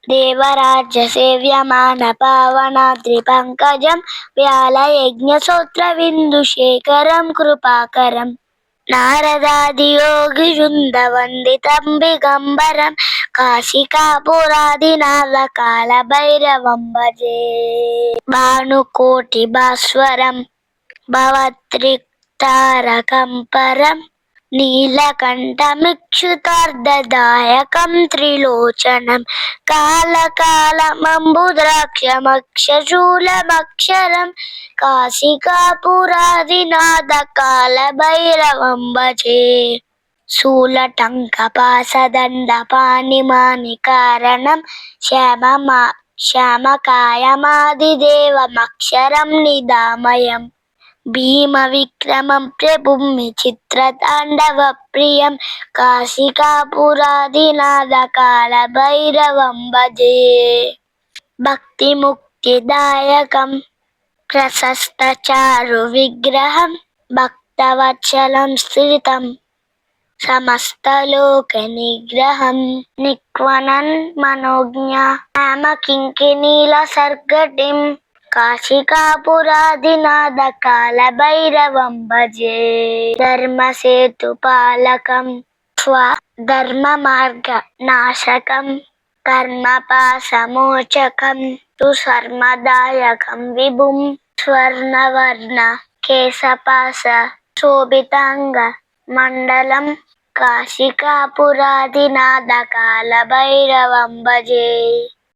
దేవరాజ్య సేవ్యమాన పావనాద్రిపంకజం వ్యాళయజ్ఞసూత్ర విందుశేఖరం కృపాకరం నారదాదియోగివృంద వందితం దిగంబరం కాశికాపురాదినాథ కాలభైరవం భజే. భానుకోటి భాస్వరం భవత్రిక్తారకం పరం నీలకంఠమిక్షుతార్ధదాయకం త్రిలోచనం కాలకాలమంబుద్రాక్షమక్షశూలమక్షరం కాశికాపురాదినాథ కాలభైరవం భజే. శూలటంకపాసదండపాణిమానికారణం శ్యామకాయమాదిదేవమక్షరం నిదామయం భీమవిక్రమం ప్రభుం విచిత్రతాండవప్రియం కాశికాపురాదినాథ కాలభైరవం భజే. భక్తిముక్తిదాయకం ప్రశస్తచారు విగ్రహం భక్తవత్సలం స్థితం సమస్తలోక నిగ్రహం నిక్వణన్ మనోజ్ఞ నామకింకినీల సర్గటిం కాశికాపురాదినాథ కాలభైరవం భజే. ధర్మసేతుపాలకం స్వధర్మమార్గ నాశకం కర్మపాశమోచకం సుశర్మదాయకం విభుం స్వర్ణవర్ణ కేశపాశ శోభితాంగ మండలం కాశికాపురాదినాథ కాలభైరవం భజే.